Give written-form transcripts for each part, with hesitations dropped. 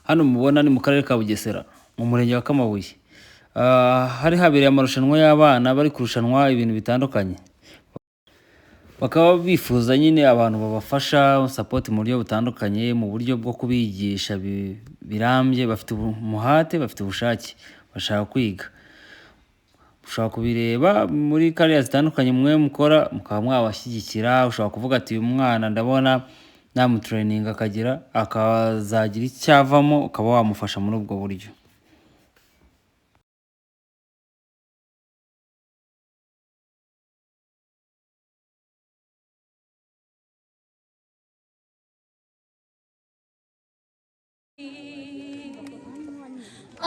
hano mubona ni mu karere ka Bugesera mu murenge wa Kamabuye. Hari habereye amarushanwa y'abana bari kurushanwa ibintu bitandukanye, bakaba bifuza nyine abantu babafasha support mu buryo butandukanye, mu buryo bwo kubigisha birambye, bafite umuhate, bafite ubushake, bashaka kwiga. Ushobora kubireba muri kariya zitandukanye mwe mukora, mukaba mwabashyigikira. Ushobora kuvuga ati uyu mwana ndabona namutraining akagira akazagira icyavamo, ukaba wamufasha muri ubwo buryo.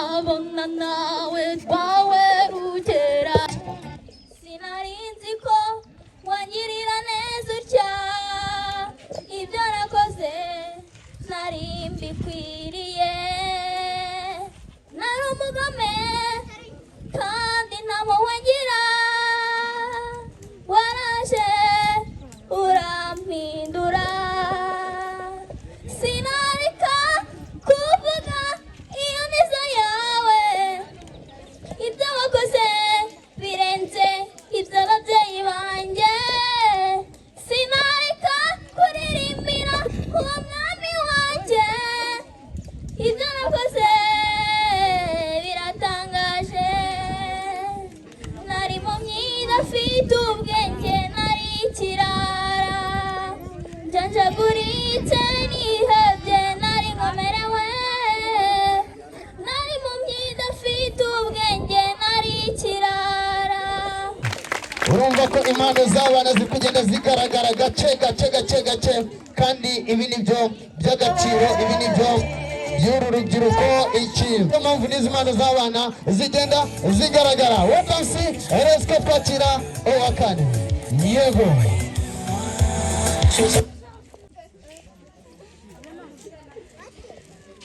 abona nawe twawe rugera, sinarinzi ko wangirira neza utya, ibyo nakoze nari mbikwiriye, nari umugome kandi ntamo wangira, waraje urampindura, sinareka kuvuga iyo neza yawe, ibyo wakoze birenze iby'ababyeyi banjye, sinareka kuririmbira uwo mwami wanjye, ibyo nakoze biratangaje, nari mu myida afite ubwenge, nari ikirara njanjaguritse nihebye, nari nkomerewe, nari mu myida afite ubwenge, nari ikirara. Urumva ko impano z'abana ziri kugenda zigaragara gace kandi ibi ni byo by'agaciro, ibi ni byo by'uru rubyiruko. Niyo mpamvu n'izi mpano z'abana zigenda zigaragara. Wetansi resike twakira uwa kane. Yego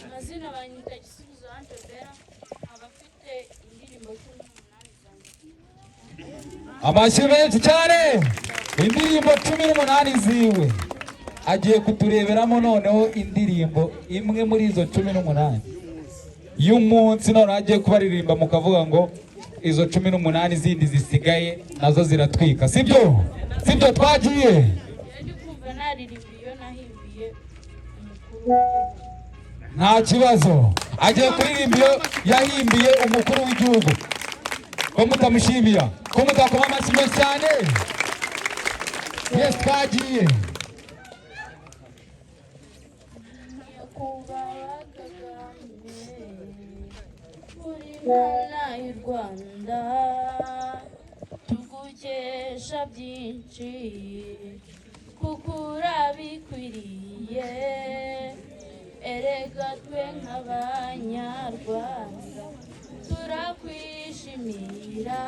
amazina banyita Gisubizo Antebera, abafite indirimbo 18 amashyi menshi cyane. Indirimbo 18 ziwe agiye kutureberamo noneho indirimbo imwe muri izo 18 y'umunsi, none agiye kubaririmba mukavuga ngo izo 18 zindi zisigaye nazo ziratwika, sibyo twagiye. ndi kumva naririmba iyo nahimbiye umukuru. Nta kibazo, agiye kuririmba iyo yahimbiye umukuru w'igihugu. Ko mutamushimira, ko mutakoma amashyi menshi cyane. Yes, twagiye. Nyakubahwa Kagame, uri Mana y'u Rwanda, tugukesha byinshi kuko urabikwiriye, erega twe nk'abanyarwanda turakwishimira,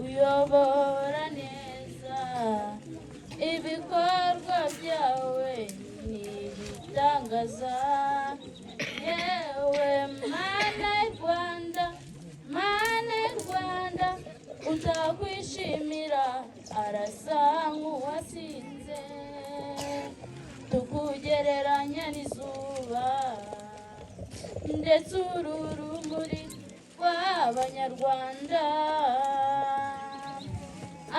uyobora neza, ibikorwa byawe ni ibitangaza, yewe Mana y'u Rwanda, Mana y'u Rwanda, utakwishimira arasa nk'uwasinze, tukugereranya n'izuba, ndetse uru rumuri rw'abanyarwanda,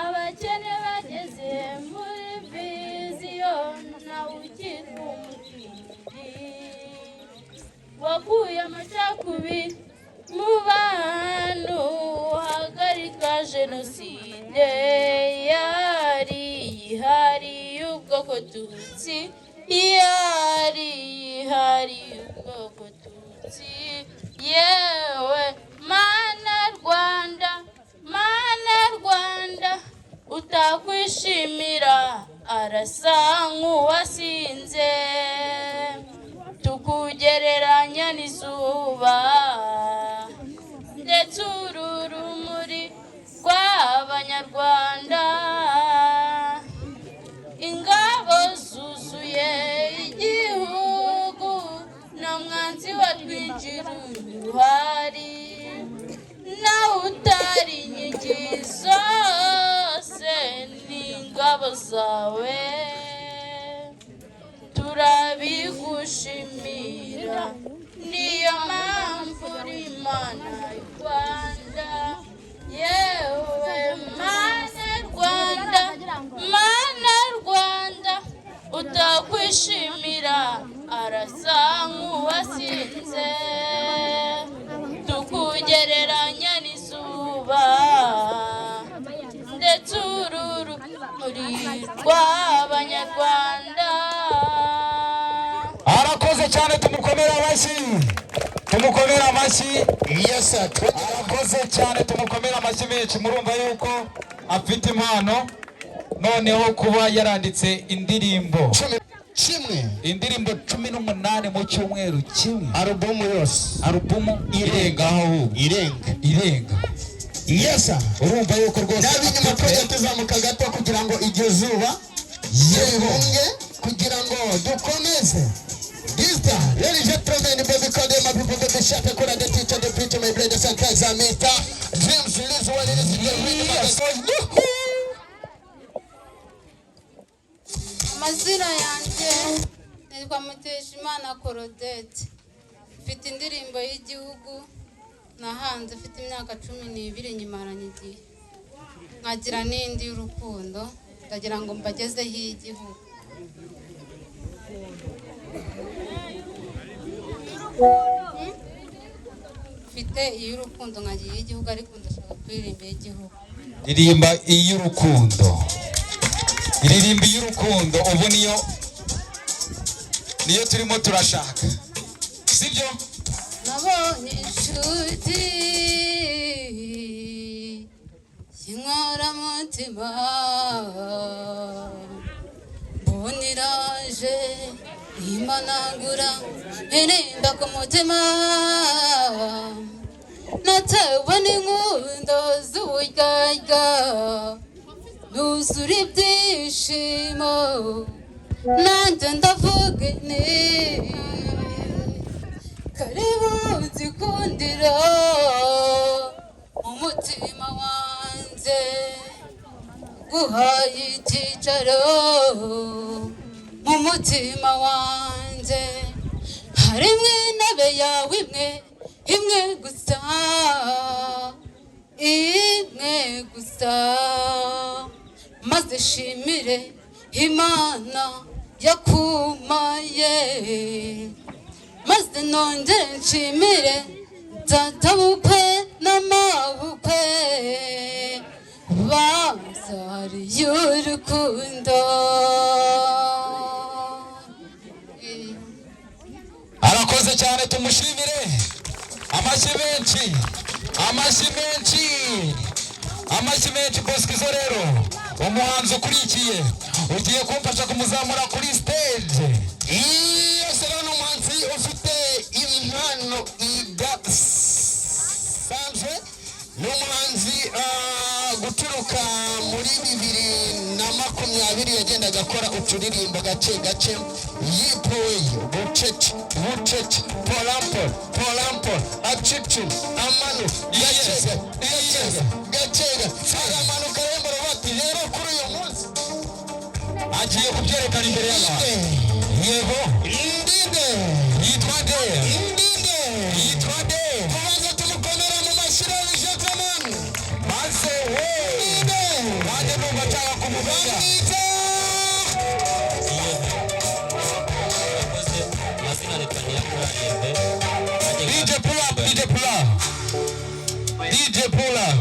abakene bageze muri viziyo, nawe ukitwa umutindi, wakuye amacakubiri mu bantu, uhagarika jenoside yari ihari y'ubwoko Tutsi, yari ihari y'ubwoko Tutsi, yewe Mana Rwanda, Mana Rwanda, utakwishimira arasa nk'uwasinze, tukugereranya n'izuba, ndetse uru rumuri rw'abanyarwanda, ingabo zuzuye igihugu, na mwanzi watwinjira uruhari, nawe utari inkingi zose n'ingabo zawe, turabigushimira. kugushimira niyo mpamvu uri Imana y'u Rwanda yewe Mana Rwanda Mana Rwanda utakwishimira arasa nk'uwasinze tukugereranya n'izuba ndetse urumuri rw'Abanyarwanda. Arakoze cyane, tumukomera amashyi. Yes sir. Arakoze cyane, tumukomera amashyi menshi. Murumva yuko afite impano, noneho kuba yaranditse indirimbo indirimbo 18 mu cyumweru kimwe, Alubumu yose, alubumu irengaho irenga. yes sir. Urumva yuko rwose Nabinyuma project tuzamuka gato kugira ngo iryo zuba yebunge kugira ngo dukomeze. This time, ladies and gentlemen, baby, call them my people, baby, shut up, the teacher, the preacher, my brothers and cousins, Mr. Dreams, release what it is, the rhythm of the song. Amazina yanjye nitwa Muteshimana Korodete, mfite indirimbo y'igihugu nahanze mfite imyaka 12 nyimaranye igihe, nkagira n'indi y'urukundo ndagira ngo mbagezeho igihugu. Mfite iy'urukundo nkagira igihugu ariko ndashaka kuririmba igihugu. Ririmba iy'urukundo, ubu niyo turimo turashaka, sibyo? Nabonye inshuti y'inkoramutima mbona iraje imanagura irinda ku mutima, natewe n'inkundo z'uburyarya nuzura ibyishimo, nanjye ndavuga nti karibu nzikundira umutima wanjye guhaye icyicaro mu mutima wanjye, harimo intebe yawe imwe gusa maze shimire Imana yakumaye, maze nongere nshimire data bukwe n'amabukwe babyariye urukundo. Arakoze cyane, tumushimire amashyi menshi. Bosco rero umuhanzi ukurikiye ugiye kumfasha kumuzamura kuri stage. Yes, rero n'umuhanzi ufite impano idasanzwe, n'umuhanzi guturuka muri 2020 yagendaga akora uturirimbo gake yipoye bucece polampo acicu amanu gakega aramanuka rembora bati rero kuri uyu munsi agiye kubyerekana imbere y'abantu. Yego, indinde yitwa nde kubanza tumukomera mu mashyira y'ijagman maze wanjye numva nshaka kumumenya. DJ Pull Up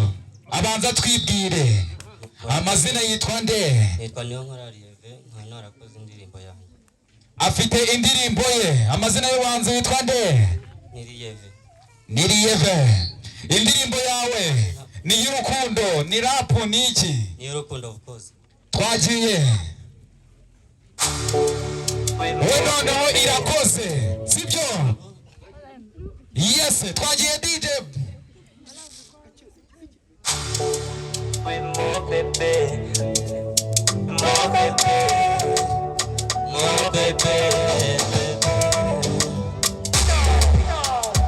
abanza twibwire amazina yitwa nde? Nitwa Niyonkora Lieve, nkaba narakoze indirimbo yanjye. Afite indirimbo ye, amazina y'ubuhanzi witwa nde? Niriyeve. Indirimbo yawe ni y'urukundo, ni rap, ni iki? Ni y'urukundo of course. Twagiye. We noneho irakoze, sibyo? Yes, twagiye DJ. Mo bebe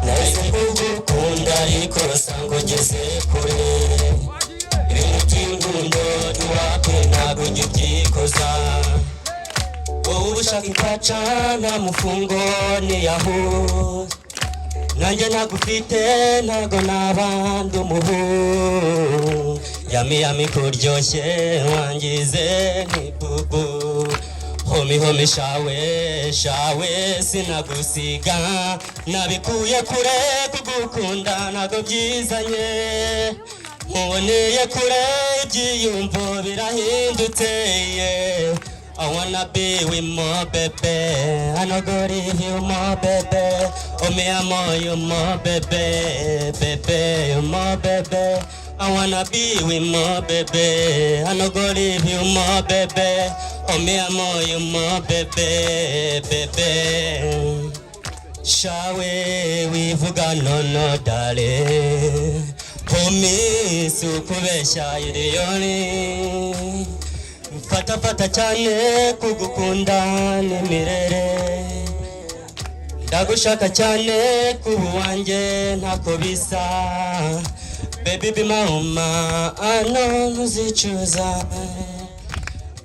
nahise kugukunda ariko basanga ugeze kure, ibintu by'ingundo ntiwakwe ntabwo ujya ubyikoza, ushaka ikaca nta mufungo niyahu nanjye ntagufite ntago nabandi umuhu yami kuryoshye wangize ntibubu homi shawe sinagusiga nabikuye kure kugukunda ntago byizanye nkuboneye kure ibyiyumvo birahindutse I wanna be with more baby I no go leave you more baby Oh me amo you more baby you more baby I wanna be with more baby I no go leave you more baby Oh me amo you more baby Shawe wivuga no dale Homi sukubesha iriyoni Fata cyane kugukunda n'imirere ndagushaka cyane kubu wanjye ntako bisa baby be mama ano ntuzicuza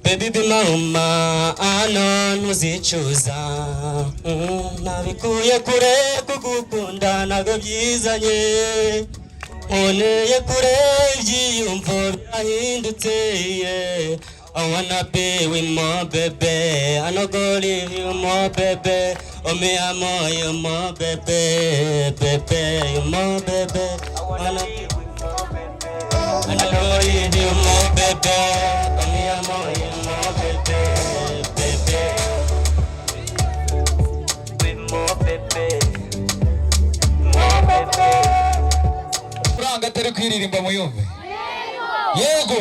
baby be mama ano ntuzicuza nabikuye kure kugukunda ntago byizanye oneye kure ibyiyumvo byahindutse I wanna be with more baby I no go leave you more baby Oh me amo you more baby you more baby I wanna be with more baby I no go leave you more baby Oh me amo you more baby with more baby uranga tari kwiririmba muyumve yego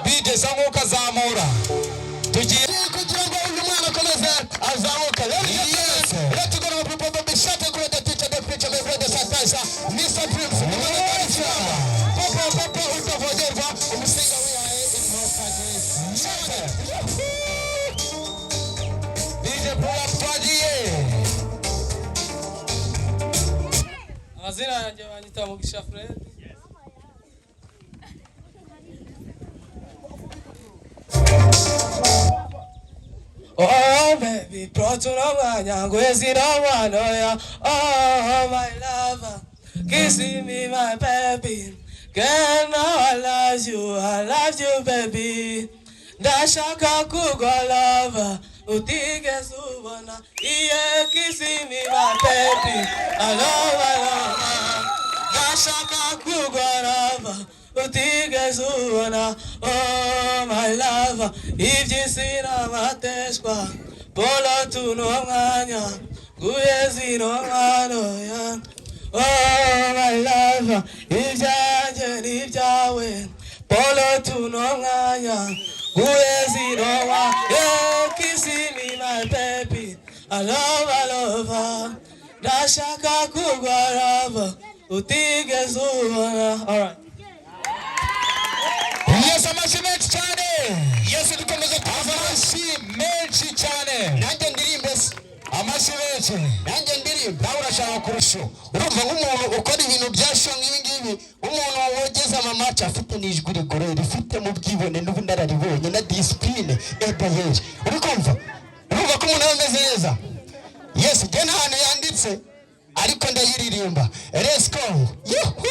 bigeza nkuko azamura tugiye kugira ngo uyu mwana akomeze azamuka let's go to people but be shut up with the teacher the preacher my brother Sataisa Mr. Prince papa utavogerwa umusinga wihaye impoka DJ pull up twagiye amazina yanjye banyita Mugisha Fred Oh baby, proturabanya ngwezira wanoya. Oh my lover, kissing me my baby. Girl, now I love you baby. Ndashaka kugwa lover, utigeze ubona. Yeah, kissing me my baby. I love. Ndashaka kugwa lover. Utigeze ubona, oh my lover, iby'isi n'amateshwa, polo tuno mwanya, guyezi no mwano, oh my lover, ibyanjye n'ibyawe, polo tuno mwanya, guyezi no mwano, kissing me my baby, I love her, ndashaka kugwa lover, utigeze ubona, alright. Yes, amashi menshi cyane. Yes, dukomeze kuvuga amashi menshi cyane. Nanjye ndirimbe amashi menshi. Nanjye ndirimbe. Nawe urashaka kurusho. Urumva nk'umuntu ukora ibintu byasho nk'ibingibi, umuntu wogeza amamaca afite n'ijwi rigoreye, rifite mu bwibone n'ubunararibonye na discipline ebayeri. Urikumva? Urumva ko umuntu ameze neza. Yes, je nahano yanditse ariko ndayiririmba. Let's go. Yuhu!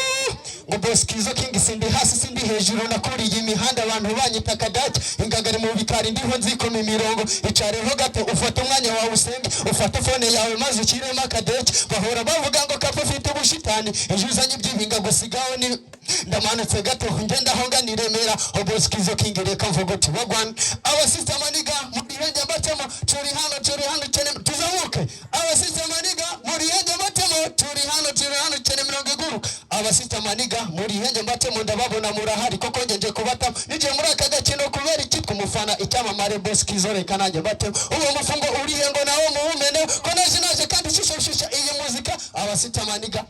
Ngo Boskizo King sindi hasi sindi hejuru nakuriye imihanda abantu banyita kadaki ingagari mu bikari ndiho nzikoma imirongo icareho gato ufata umwanya wawe usenge ufata phone yawe maze ukirema kadeki bahora bavuga ngo kapfa ufite ubushitani ejuzanye ibyibinga gusigaho ni ndamanutse gato ngenda aho nganiremera Boskizo King reka mvugo tubagwan aba sister maniga muri henge matemo turi hano cyane tuzamuke aba sister maniga muri henge matemo turi hano cyane mirongo iguru aba sister maniga muri henge matemo ndababona murahari koko ngenje kubata nije muri aka gakino kubera ikitwa umufana icyamamare Boskizo reka nanjye matemo uwo mufungo uri hengo nawo muhumene ko naje kandi shisha iyi muzika aba sister maniga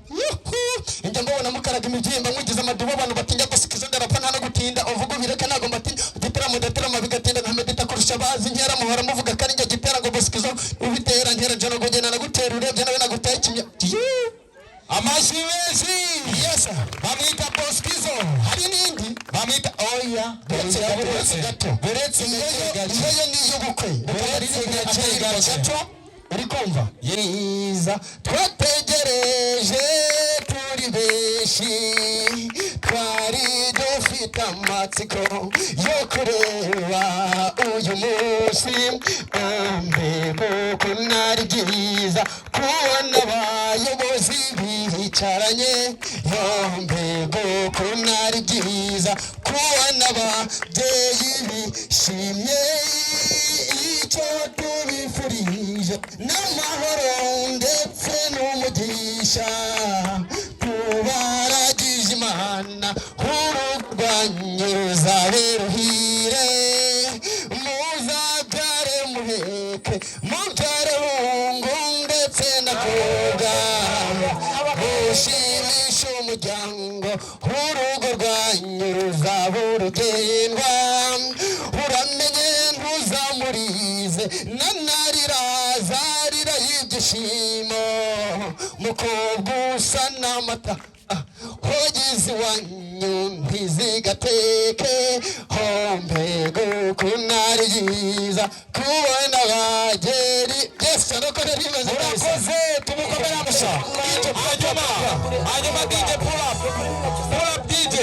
nje mbona mukaraga imibyimba mwigize amadubo abantu batinya Boskizo ndarapfa nta no gutinda uvuga bireka nago mbatinya giteramo bigatinda nka medita kurusha bazi nkera muhora muvuga kandi nge gitera ngo Boskizo ubitera nkera jano gogena nagutera urebye nawe naguteye kimya Amashyi menshi. Yes sir. Bamwita Boskizo. Hari n'indi Bamwita oya. buretse gato. Buretse iyo niyo bukwe. Buretse gato. Uri kumva? Yiza twategereje turi benshi twari dufite amatsiko yo kureba uyu munsi mbego kunari byiza kubona abayobozi bicaranye mbego kunari byiza kubona ababyeyi bishimye icyo tubifurije n'amahoro ndetse n'umugisha tubaragije Imana ururwanyu ruzabe ruhire muzabyare muheke mubyare hungu ndetse na koga mushimishe umuryango urugo rwanyu ruzaba urugendwa uramenye ntuzamurize nanarira zarira y'ibyishimo mukobwa usa n'amata hogizi wanyu ntizigateke hombego kunari yiza kubona bageri byose nuko rimaze Urakoze tumukomere amusha. Hanyuma DJ pull up DJ.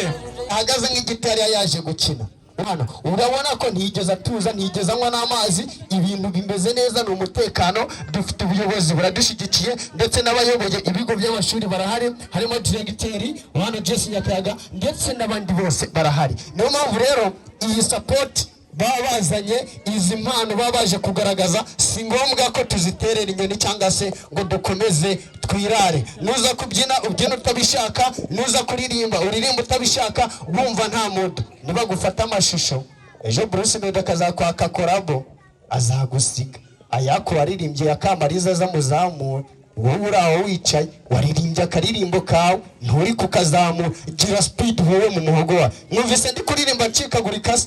ahagaze nk'igitari yaje gukina Mwana urabona ko ntigeze atuza ntigeze anywa n'amazi ibintu bimeze neza ni umutekano dufite ubuyobozi buradushyigikiye ndetse n'abayoboye ibigo by'amashuri barahari harimo directeri Mwana Jesse Nyakayaga ndetse n'abandi bose barahari niyo mpamvu rero iyi support babazanye izi mpano babaje kugaragaza si ngombwa ko tuziterera inyoni cyangwa se ngo dukomeze twirare nuza kubyina ubyina utabishaka nuza kuririmba uririmba utabishaka wumva nta mudo niba gufata amashusho ejo Bruce Melody akazakwaka korabo azagusiga ayako waririmbye yakamariza zamuzamura wowe uraho wicaye waririmbye akaririmbo kawe nturi kukazamura gira speed wowe mu muhogo wa mwumvise ndi kuririmba ncikagurika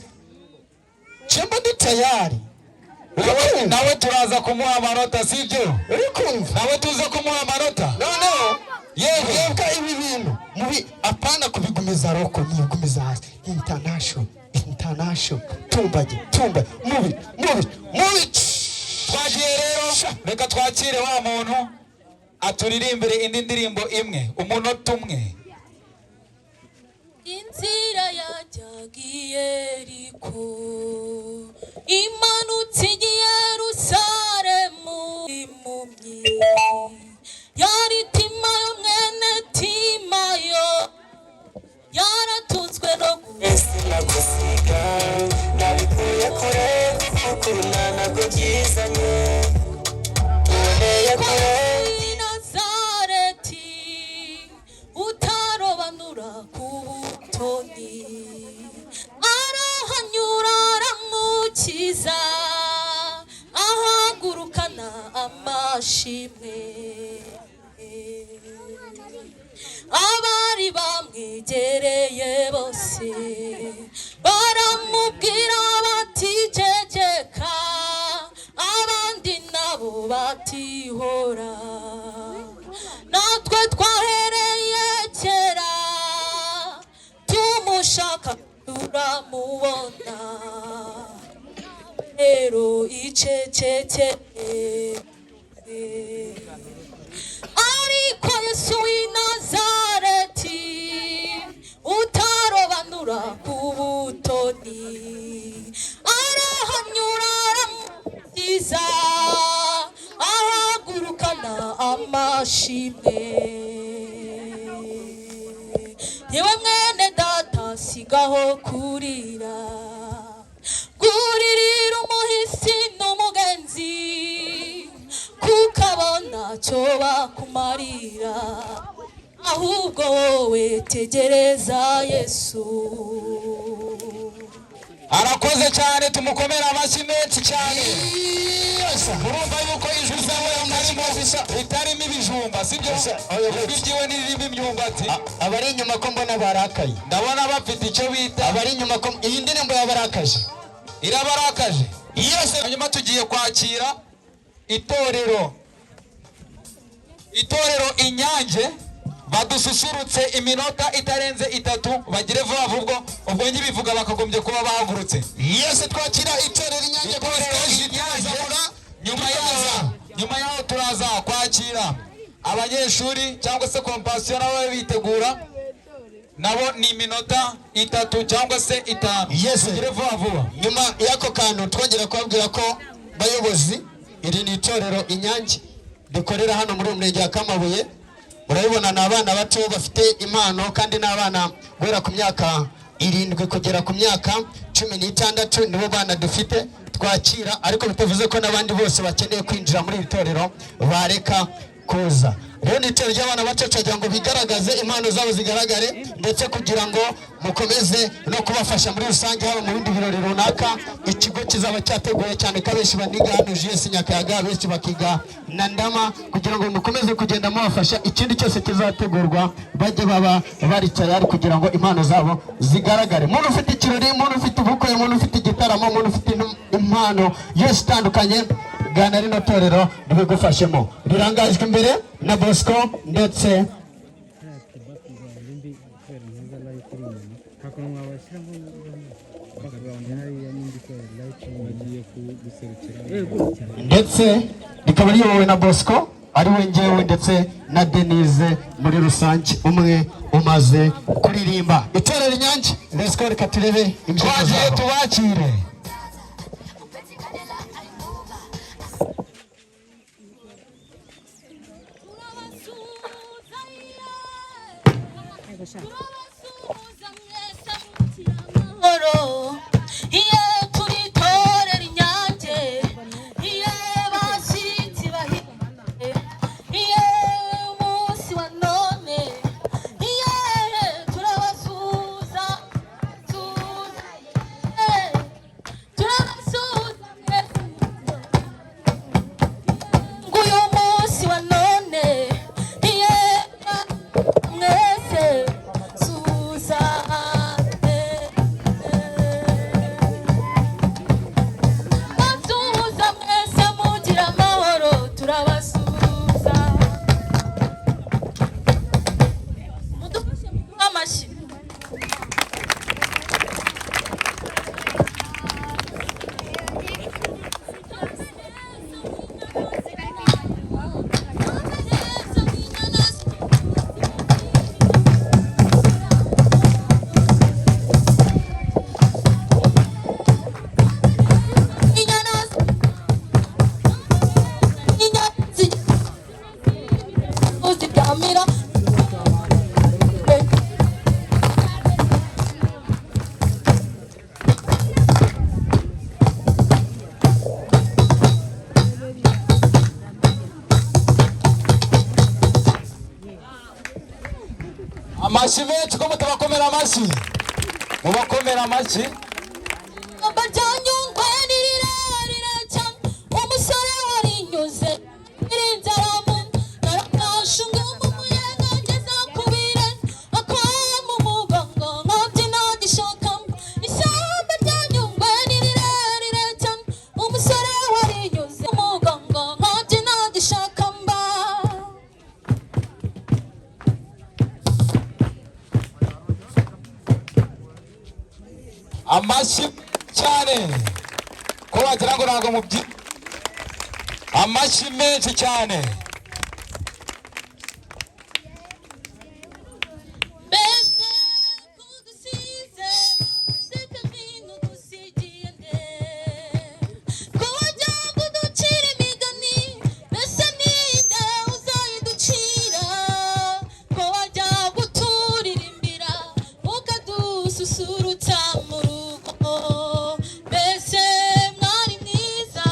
Chemba ndi tayari. Nawe turaza kumuha amanota sibyo? Uri kumva? Nawe tuza kumuha amanota? No. Yego ibi bintu. Mubi apana kubigumiza roko nigumiza hasi. International. Tumba. Mubi. Twagiye rero reka twakire wa muntu aturirimbire indi ndirimbo imwe umunota umwe. Inzira yajyaga i Yeriko imanutse i Yerusalemu impumyi yari Timayo mwene Timayo yaratunzwe no gusiga nabikuye kure kukuruna ntabwo byizanye i Nazareti utarobanura ku butoni arahanyura aramukiza ahagurukana amashimwe abari bamwegereye bose baramubwira bati ceceka abandi nabo batihora natwe twahereye kera tumushaka turamubona rero iceceke ariko Yesu w'i Nazareti utarobanura ku butoni arahanyura aramukiza ahagurukana amashimwe yewe mwene data sigaho kurira guririra umuhisi n'umugenzi kukabona cyo bakumarira ahubwo wowe tegereza Yesu. Arakoze cyane tumukomera amashyi menshi cyane. Urumva yuko ijwi zawe itarimo ibijumba sibyo? Ibyiwe n'irimo imyumbati. Abari inyuma ko mbona barakaye. Ndabona bafite icyo bita abari inyuma ko iyi ndirimbo yabarakaje. Irabarakaje. Yose hanyuma tugiye kwakira itorero Inyange badususurutse iminota itarenze 3 bagire vuba vuba ubwo ngibivuga bakagombye kuba bahagurutse. Yes, twakira itorero Inyange kwa stage nyuma yaho turaza kwakira abanyeshuri cyangwa se compassion nabo bitegura nabo ni iminota 3 cyangwa se 5. Yes, bagire vuba vuba. Nyuma yako kantu twongera kubabwira ko bayobozi iri ni itorero Inyange rikorera hano muri umurenge wa Kamabuye. Urabibona na abana bato bafite impano kandi n'abana guhera ku myaka 7 kugera ku myaka 16 nibo bana dufite twakira, ariko bitavuze ko nabandi bose bakeneye kwinjira muri itorero bareka kuza. Rero ni itorero ry'abana bato cyagira ngo bigaragaze impano zabo zigaragare, ndetse kugira ngo mukomeze no kubafasha muri rusange haba mu bindi birori runaka. Ikigo kizaba cyateguye cyane kabeshi baniga hano JS Nyakayaga, benshi bakiga na Ndama, kugira ngo mukomeze kugenda mubafasha. Ikindi cyose kizategurwa bajye baba bari tayari kugira ngo impano zabo zigaragare. Umuntu ufite ikirori, umuntu ufite ubukwe, umuntu ufite igitaramo, umuntu ufite impano yose itandukanye, gana rino torero ribigufashemo. Rirangajwe imbere na Bosco ndetse rikaba riyobowe na Bosco ari we ngewe ndetse na Denise muri rusange umwe umaze kuririmba. Itorero Inyange, let's go, reka turebe imbyino zabo. Tubakire amashyi menshi ko mutabakomera amashyi, mubakomera amashyi. Amashyi cyane ko wagira ngo ntago mubyi, amashyi menshi cyane. Bese mwari mwiza,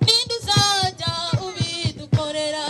ninde uzajya ubidukorera?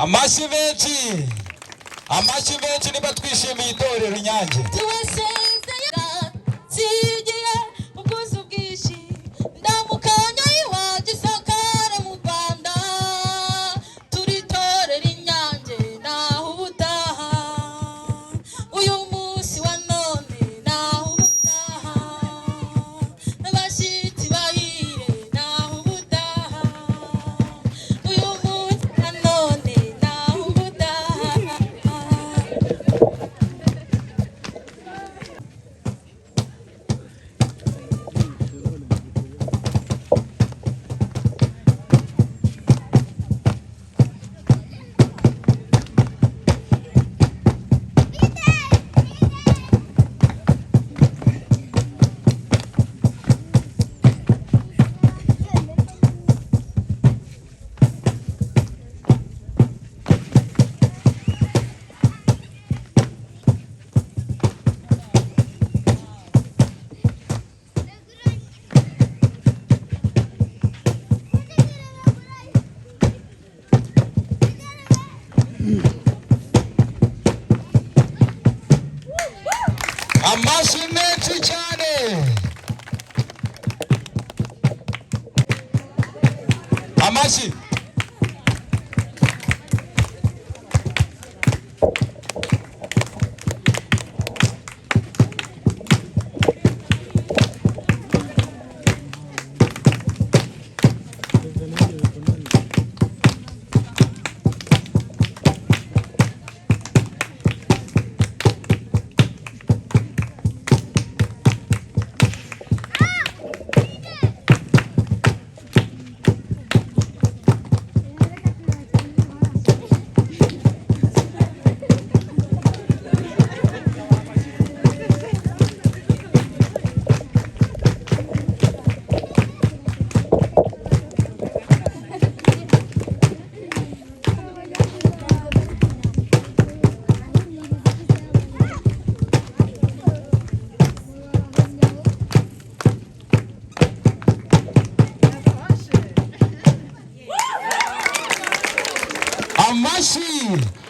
amashyi menshi niba twishimiye itorero Inyange. Amashyi menshi cyane. Amashyi.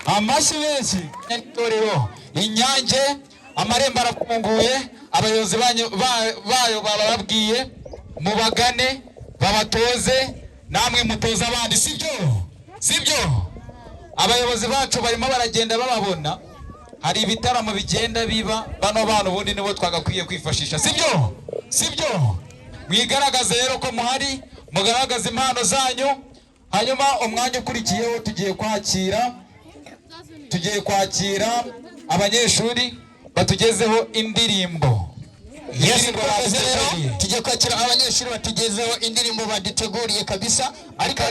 Amashyi menshi. Itorero Inyange amarembo arafunguye, abayobozi bayo bababwiye mubagane babatoze, namwe mutoza abandi, sibyo abayobozi bacu barimo baragenda bababona, hari ibitaramo bigenda biba, bano bana ubundi nibo twagakwiye kwifashisha, sibyo mwigaragaze rero ko muhari, mugaragaza impano zanyu. Hanyuma umwanya ukurikiyeho tugiye kwakira abanyeshuri batugezeho indirimbo. Tugiye kwakira abanyeshuri batugezeho indirimbo baduteguriye kabisa. Ariko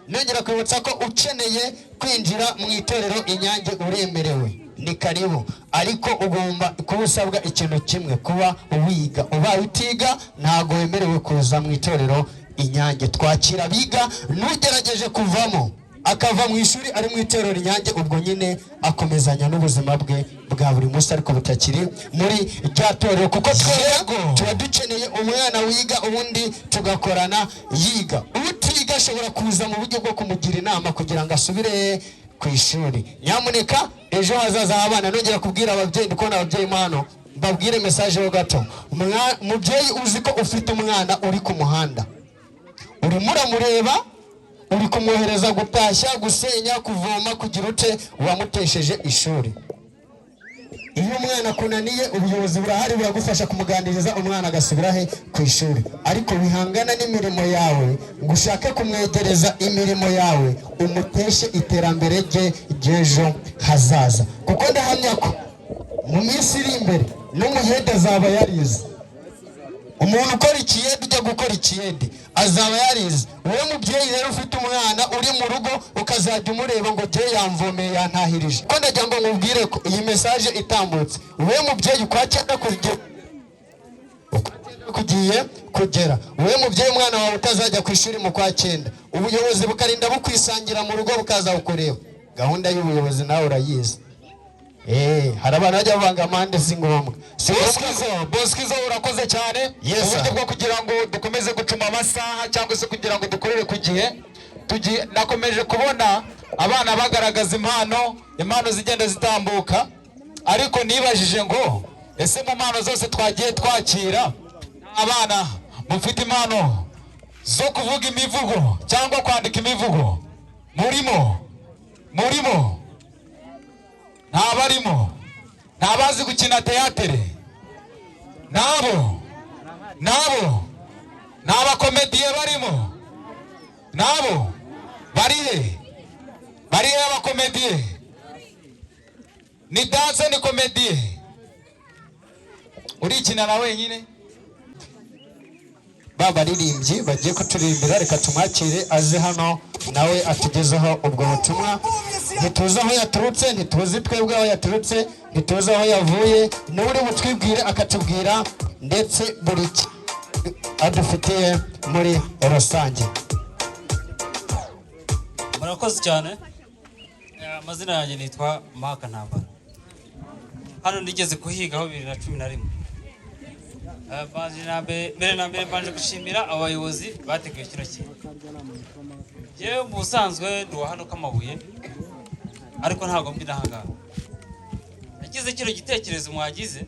nongera kwibutsa ko ukeneye kwinjira mu itorero Inyange uremerewe, ni karibu. Ariko ugomba kuba usabwa ikintu kimwe, kuba wiga. Ubaye utiga ntago wemerewe kuza mu itorero Inyange. Twakira biga, n'ugerageje kuvamo akava mu ishuri ari mu itorero Inyange, ubwo nyine akomezanya n'ubuzima bwe bwa buri munsi, ariko butakiri muri rya torero, kuko tuba dukeneye umwana wiga ubundi tugakorana yiga. Utiga ashobora kuza mu buryo bwo kumugira inama kugira ngo asubire ku ishuri. Nyamuneka ejo hazaza abana, nongera kubwira ababyeyi, ndikubona ababyeyi hano, mbabwire message ho gato. Mubyeyi uzi ko ufite umwana uri ku muhanda, urimo uramureba, uri kumwohereza gutashya, gusenya, kuvoma, kugira ute, wamutesheje ishuri. Iyo umwana kunaniye, ubuyobozi burahari buragufasha kumuganiriza, umwana agasubira he ku ishuri. Ariko wihangana n'imirimo yawe, ngo ushake kumwegereza imirimo yawe, umuteshe iterambere rye ry'ejo hazaza. Kuko ndahamya ko mu minsi iri imbere n'umuhede azaba yarize. Umuntu ukora ikiyede ujya gukora ikiyede azaba yarize. Wowe mubyeyi rero ufite umwana uri mu rugo, ukazajya umureba ngo je yamvomeye yantahirije. Ko ndagira ngo nkubwire ko iyi message itambutse, wowe mubyeyi ukwakenda kugiye kugera, wowe mubyeyi umwana wawe utazajya ku ishuri mu kwa 9, ubuyobozi bukarinda bukwisangira mu rugo bukaza ukureba. Gahunda y'ubuyobozi nawe urayizi. Hari abantu bajya bavanga amande si ngombwa. Boskizo urakoze cyane. Uburyo bwo kugira ngo dukomeze gucuma amasaha cyangwa se kugira ngo dukorere ku gihe, nakomeje kubona abana bagaragaza impano zigenda zitambuka, ariko nibajije ngo ese mu mpano zose twagiye twakira abana mufite impano zo kuvuga imivugo cyangwa kwandika imivugo? Murimo ntabarimo? Ntabazi gukina teatere? Nabo n'abakomediye barimo? Nabo barihe abakomediye? Ni danse ni komediye? Urikina na wenyine? Baririmbyi bagiye kuturirimbira, reka tumwakire aze hano nawe atugezeho ubwo butumwa. Ntituzi aho yaturutse, ntituzi twebwe aho yaturutse, ntituzi aho yavuye, niwe uri butwibwire akatubwira ndetse buri adufitiye muri rusange. Murakoze cyane. Amazina yanjye nitwa Maka Ntambara. Hano nigeze kuhigaho 2011. Mbere na mbere mbanje gushimira abayobozi bateguye kino kintu. Yewe mu busanzwe ndi hano k'amabuye, ariko ntago mbi nahanga. Nagize kino gitekerezo mwagize,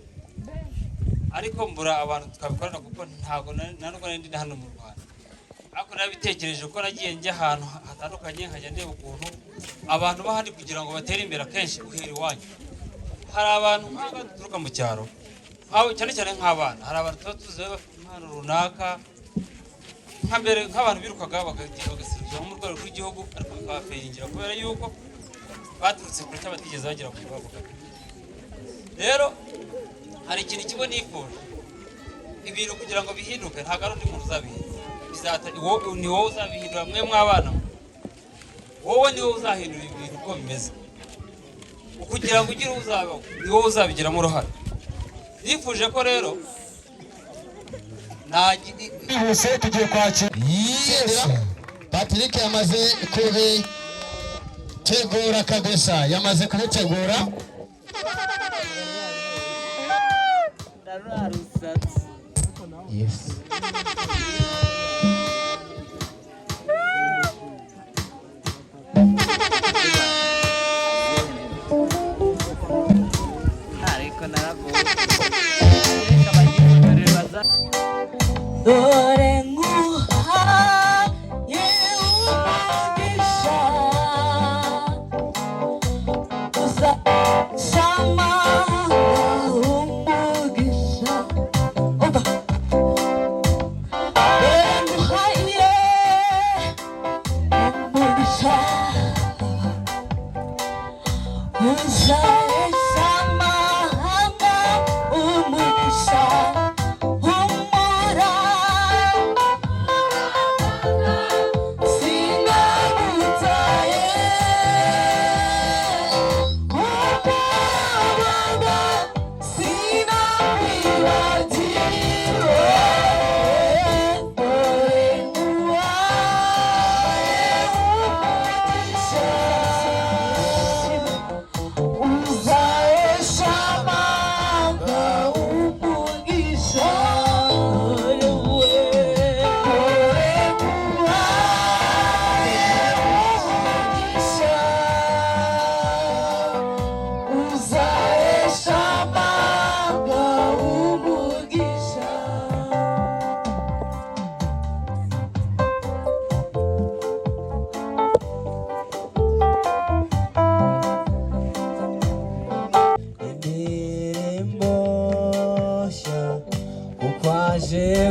ariko mbura abantu tukabikorana kuko ntago nanuko ndi hano mu Rwanda. Ariko nabitekereje ko nagiye njya ahantu hatandukanye nkajya ndeba ukuntu abantu bahandi kugira ngo batere imbere akenshi uhera iwanyu. Hari abantu baturuka mu cyaro, cyane cyane nk'abana, hari abantu tuba tuzi bafite impano runaka, nk'abantu birukaga bagasirikira mu rwego rw'igihugu, ariko bikabapfira kubera yuko baturutse kure cyangwa batigeze bagera ku bavuga. Rero hari ikintu kimwe nifuje, ibintu kugira ngo bihinduke ntabwo ari undi muntu uzabihindura, ni wowe uzabihindura. Mwe mw'abana, wowe ni wowe uzahindura ibintu uko bimeze, kugira ngo ugire uzabaho, ni wowe uzabigiramo uruhare. Nifuje ko rero bose tugiye kwakira Patrick yamaze kubitegura kabisa, yamaze kubitegura. Yes. Dore nguhaye umugisha, uzashama umugisha. Dore nguhaye umugisha, uzahesha amahanga umugisha.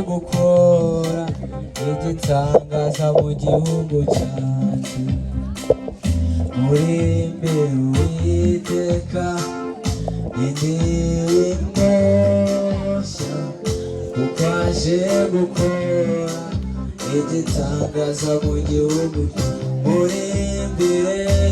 Gukora igitangaza mu gihugu cyacu, muri imbere Uwiteka indirimbo nshya, kuko aje gukora igitangaza mu gihugu, muri imbere